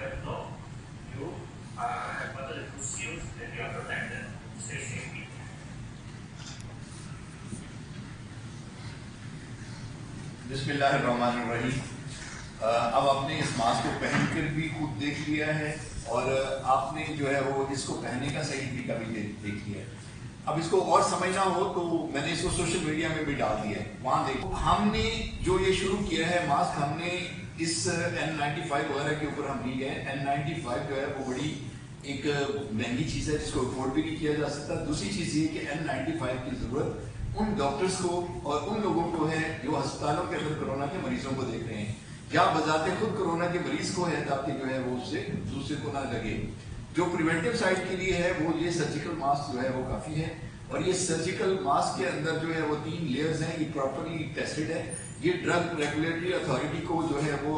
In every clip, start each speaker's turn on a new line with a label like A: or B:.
A: have no, you have got a little shield that you are protected. Stay safe.
B: बिस्मिल्लाहिर्रहमानिर्रहीम। अब आपने इस mask को पहन कर भी खुद देख लिया है और आपने जो है वो इसको पहनने का सही तरीका भी देख लिया है। अब इसको और समझना हो तो मैंने इसको सोशल मीडिया में भी डाल दिया है, वहाँ देखो। हमने जो ये शुरू किया है मास्क, हमने इस N95 वगैरह के ऊपर हम भी गए। N95 जो है वो बड़ी एक महंगी चीज़ है जिसको अफोर्ड भी नहीं किया जा सकता। दूसरी चीज़ ये कि N95 की ज़रूरत उन डॉक्टर्स को और उन लोगों को है जो अस्पतालों के अंदर कोरोना के मरीजों को देख रहे हैं या बजाते खुद कोरोना के मरीज को है ताकि जो है वो उससे दूसरे को ना लगे। जो प्रिवेंटिव साइड के लिए है वो ये सर्जिकल मास्क जो है वो काफ़ी है। और ये सर्जिकल मास्क के अंदर जो है वो 3 लेयर्स हैं, ये प्रॉपरली टेस्टेड है। ये ड्रग रेगुलेटरी अथॉरिटी को जो है वो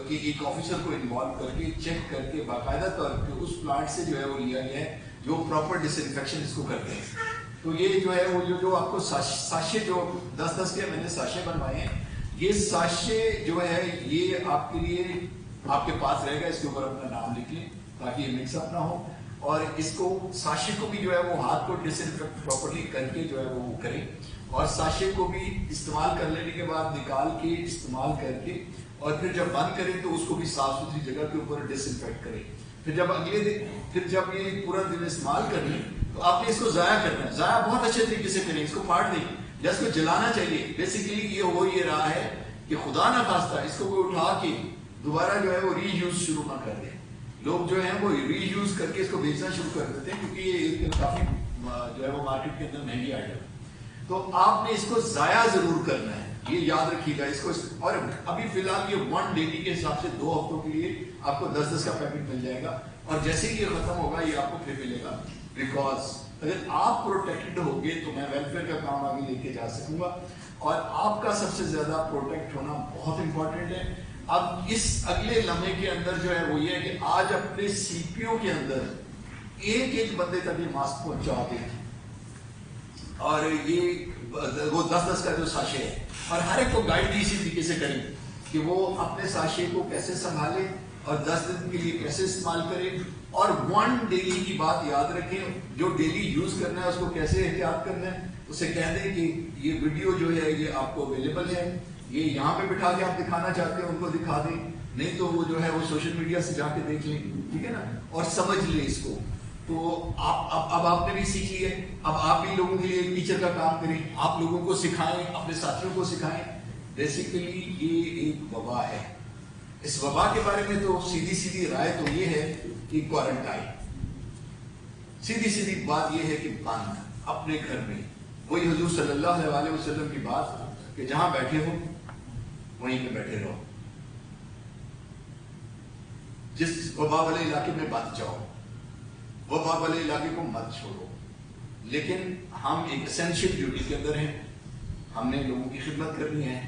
B: कि एक ऑफिसर को इन्वॉल्व करके चेक करके बाकायदा तौर पर उस प्लांट से जो है वो लिया गया है जो प्रॉपर डिसइंफेक्शन इसको करते हैं। तो ये जो है वो जो आपको साशे जो 10-10 के मैंने साशे बनवाए हैं, ये साशे जो है ये आपके लिए आपके पास रहेगा। इसके ऊपर अपना नाम लिख लें ताकि ये मिक्सअप ना हो। और इसको साशे को भी जो है वो हाथ को डिसइंफेक्ट प्रॉपर्ली करके जो है वो करें और साशे को भी इस्तेमाल कर लेने के बाद निकाल के इस्तेमाल करके और फिर जब बंद करें तो उसको भी साफ सुथरी जगह के ऊपर डिसइंफेक्ट करें। फिर जब अगले दिन फिर जब ये पूरा दिन इस्तेमाल कर लें तो आपने इसको ज़ाया करना है। ज़ाया बहुत अच्छे तरीके से करें, इसको फाड़ दें या इसको जलाना चाहिए। बेसिकली ये हो ये रहा है कि खुदा ना खास्ता इसको कोई उठा के दोबारा जो है वो रीयूज शुरू ना कर दे। लोग जो है वो रीयूज करके इसको बेचना शुरू कर देते हैं क्योंकि ये काफ़ी जो है वो मार्केट के अंदर महंगी आइटम। तो आपने इसको ज़ाया ज़रूर करना है, ये याद रखिएगा इसको। और अभी फिलहाल ये 1 डेली के हिसाब से 2 हफ्तों के लिए आपको 10-10 का पैकेट मिल जाएगा और जैसे ही ये खत्म होगा ये आपको फिर मिलेगा। बिकॉज अगर आप प्रोटेक्टेड होगे तो मैं वेलफेयर का काम आगे लेके जा सकूंगा और आपका सबसे ज्यादा प्रोटेक्ट होना बहुत इंपॉर्टेंट है। अब इस अगले लम्हे के अंदर जो है वो ये है कि आज अपने सीपीओ के अंदर एक बंदे तक ये मास्क पहुंचा दें और ये वो 10-10 का जो साशे है और हर एक को गाइड इसी तरीके से करें कि वो अपने साशे को कैसे संभाले और 10 दिन के लिए कैसे इस्तेमाल करें। और 1 डेली की बात याद रखें, जो डेली यूज करना है उसको कैसे एहतियात करना है। उसे कह दें कि ये वीडियो जो है ये आपको अवेलेबल है, ये यहाँ पे बिठा के आप दिखाना चाहते हैं उनको दिखा दें, नहीं तो वो जो है वो सोशल मीडिया से जाके देख लें, ठीक है ना, और समझ लें इसको। तो अब आपने भी सीख लिया, अब आप भी लोगों के लिए टीचर का काम करें, आप लोगों को सिखाएं, अपने साथियों को सिखाएं। बेसिकली ये एक वबा है। इस वबा के बारे में तो सीधी राय तो ये है कि क्वारंटाइन, सीधी बात ये है कि बंद अपने घर में। वही हुजूर सल्लल्लाहु अलैहि वसल्लम की बात कि जहां बैठे हो वहीं पे बैठे रहो। जिस वबा वाले इलाके में मत जाओ, वबा वाले इलाके को मत छोड़ो। लेकिन हम एक एसेंशियल ड्यूटी के अंदर हैं, हमने लोगों की खिदमत करनी है।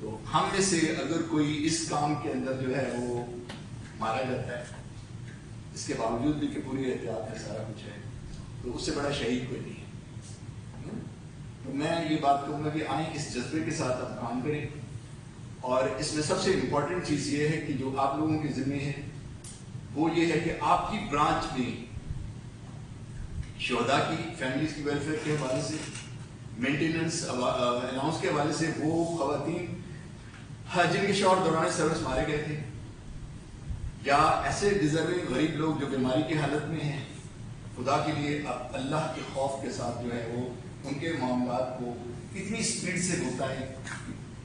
B: तो हम में से अगर कोई इस काम के अंदर जो है वो मारा जाता है, इसके बावजूद भी कि पूरी एहतियात है, सारा कुछ है, तो उससे बड़ा शहीद कोई नहीं है। तो मैं ये बात कहूँगा कि आए इस जज्बे के साथ आप काम करें। और इसमें सबसे इम्पोर्टेंट चीज़ ये है कि जो आप लोगों के ज़िम्मे है वो ये है कि आपकी ब्रांच में शोहदा की फैमिलीज की वेलफेयर के हवाले से, मेंटेनेंस अलाउंस के हवाले से वो खवातीन जिनके शौहर दौरान सर्विस मारे गए थे या ऐसे डिजर्विंग गरीब लोग जो बीमारी की हालत में हैं, खुदा के लिए अब अल्लाह के खौफ के साथ जो है वो उनके मामलात को इतनी स्पीड से होता है।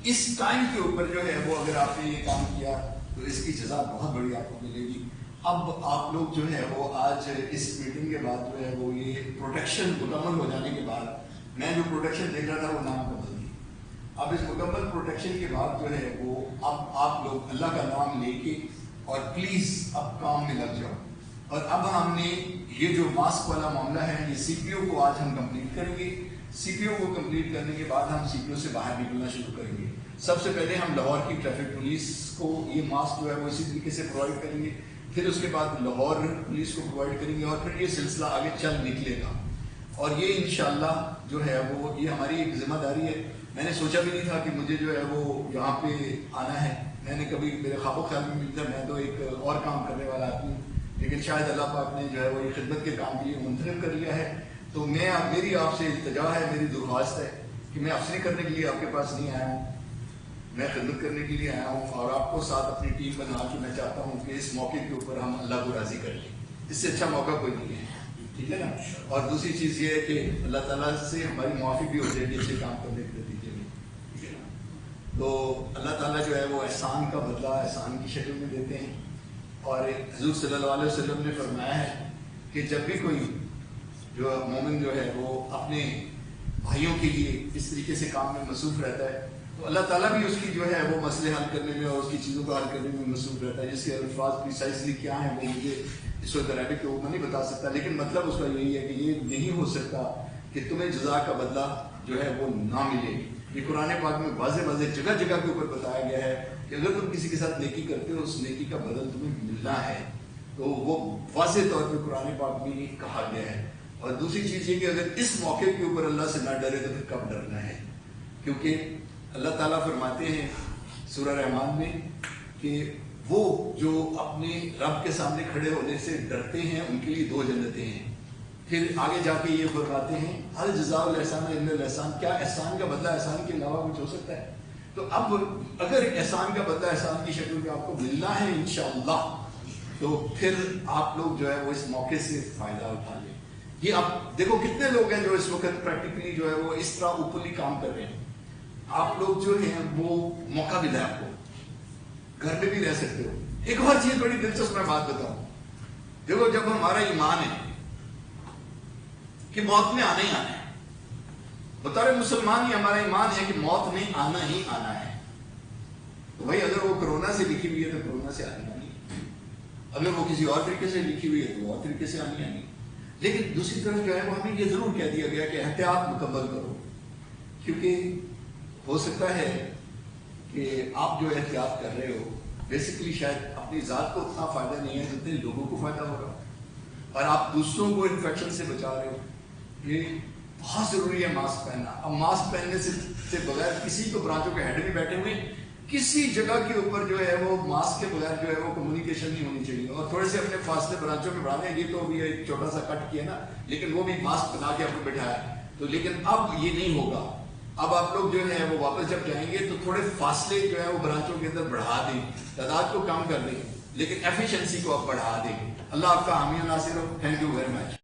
B: इस टाइम के ऊपर जो है वो अगर आपने ये काम किया तो इसकी जज़ा बहुत बड़ी आपको मिलेगी। अब आप लोग जो है वो आज इस मीटिंग के बाद जो है वो ये प्रोटेक्शन मुकम्मल हो जाने के बाद मैं जो प्रोटेक्शन देख रहा था वो नाम बदल दी। अब इस मुकम्मल प्रोटेक्शन के बाद जो है वो अब आप लोग अल्लाह का नाम लेके और प्लीज अब काम में लग जाओ। और अब हमने ये जो मास्क वाला मामला है ये सीपीओ को आज हम कंप्लीट करेंगे। सीपीओ को कंप्लीट करने के बाद हम सीपीओ से बाहर निकलना शुरू करेंगे। सबसे पहले हम लाहौर की ट्रैफिक पुलिस को ये मास्क जो है वो इसी तरीके से प्रोवाइड करेंगे, फिर उसके बाद लाहौर पुलिस को प्रोवाइड करेंगे और फिर ये सिलसिला आगे चल निकलेगा। और ये इंशाल्लाह जो है वो ये हमारी एक जिम्मेदारी है। मैंने सोचा भी नहीं था कि मुझे जो है वो यहाँ पे आना है, میں نے کبھی میرے خواب و خیال میں ملتا ہے، میں تو ایک اور کام کرنے والا آدمی ہوں، لیکن شاید اللہ پاک نے جو ہے وہ یہ خدمت کے کام کے لیے منتخب کر لیا ہے. تو میں میری آپ سے التجا ہے، میری درخواست ہے کہ میں افسری کرنے کے لیے آپ کے پاس نہیں آیا ہوں، میں خدمت کرنے کے لیے آیا ہوں، اور آپ کو ساتھ اپنی ٹیم بنا کے میں چاہتا ہوں کہ اس موقع کے اوپر ہم اللہ کو راضی کر لیں. اس سے اچھا موقع کوئی نہیں ہے، ٹھیک ہے نا. اور دوسری چیز یہ ہے کہ اللہ تعالیٰ سے ہماری معافی بھی ہو جائے گی اچھے کام کرنے کے نتیجے میں، ٹھیک ہے نا. تو اللہ تعالیٰ جو ہے وہ احسان کا بدلہ احسان کی شکل میں دیتے ہیں. اور حضور صلی اللہ علیہ وسلم نے فرمایا ہے کہ جب بھی کوئی جو مومن جو ہے وہ اپنے بھائیوں کے لیے اس طریقے سے کام میں مصروف رہتا ہے تو اللہ تعالیٰ بھی اس کی جو ہے وہ مسئلے حل کرنے میں اور اس کی چیزوں کو حل کرنے میں مصروف رہتا ہے. جس کے الفاظ پریسائزلی کیا ہیں وہ مجھے اس وقت عربی کے اوپر نہیں بتا سکتا، لیکن مطلب اس کا یہی ہے کہ یہ نہیں ہو سکتا کہ تمہیں جزا کا بدلہ جو ہے وہ نہ ملے. یہ قرآن پاک میں واضح واضح جگہ جگہ کے اوپر بتایا گیا ہے کہ اگر تم کسی کے ساتھ نیکی کرتے ہو اس نیکی کا بدل تمہیں ملنا ہے. تو وہ واضح طور پہ قرآن پاک میں کہا گیا ہے. اور دوسری چیز یہ کہ اگر اس موقع کے اوپر اللہ سے نہ ڈرے تو پھر کب ڈرنا ہے؟ کیونکہ اللہ تعالیٰ فرماتے ہیں سورہ رحمان میں کہ وہ جو اپنے رب کے سامنے کھڑے ہونے سے ڈرتے ہیں ان کے لیے 2 جنتیں ہیں. پھر آگے جا کے یہ فرماتے ہیں ہل جزاء الاحسان الا الاحسان، کیا احسان کا بدلہ احسان کے علاوہ کچھ ہو سکتا ہے؟ تو اب اگر احسان کا بدلہ احسان کی شکل میں آپ کو ملنا ہے انشاءاللہ تو پھر آپ لوگ جو ہے وہ اس موقع سے فائدہ اٹھا لیں. یہ اب دیکھو کتنے لوگ ہیں جو اس وقت پریکٹیکلی جو ہے وہ اس طرح اوپنلی کام کر رہے ہیں. آپ لوگ جو ہیں وہ موقع ملا ہے، آپ کو گھر میں بھی رہ سکتے ہو. ایک اور چیز بڑی دلچسپ میں بات بتاؤں، دیکھو جب ہمارا ایمان ہے کہ موت نے آنا ہی آنا ہے، بطور مسلمان ہی ہمارا ایمان ہے کہ موت نے آنا ہی آنا ہے، تو بھائی اگر وہ کرونا سے لکھی ہوئی ہے تو کرونا سے آنی آنی، اگر وہ کسی اور طریقے سے لکھی ہوئی ہے تو اور طریقے سے آنی آنی. لیکن دوسری طرف جو ہے وہ ہمیں یہ ضرور کہہ دیا گیا کہ احتیاط مکمل کرو، کیونکہ ہو سکتا ہے کہ آپ جو احتیاط کر رہے ہو بیسیکلی شاید اپنی ذات کو اتنا فائدہ نہیں ہے جتنے لوگوں کو فائدہ ہو رہا اور آپ دوسروں کو انفیکشن سے بچا رہے ہو. یہ بہت ضروری ہے ماسک پہننا. اب ماسک پہننے سے بغیر کسی تو برانچوں کے ہیڈ میں بیٹھے ہوئے کسی جگہ کے اوپر جو ہے وہ ماسک کے بغیر جو ہے وہ کمیونیکیشن نہیں ہونی چاہیے. اور تھوڑے سے اپنے فاصلے برانچوں میں بڑھا دیں، یہ تو بھی ایک چھوٹا سا کٹ کیا نا، لیکن وہ بھی ماسک بنا کے آپ کو بٹھایا تو. لیکن اب یہ نہیں ہوگا. اب آپ لوگ جو ہے وہ واپس جب جائیں گے تو تھوڑے فاصلے جو ہے وہ برانچوں کے اندر بڑھا دیں، تعداد کو کم کر دیں، لیکن ایفیشنسی کو آپ بڑھا دیں. اللہ آپ کا حامی و ناصر ہو. Thank you very much.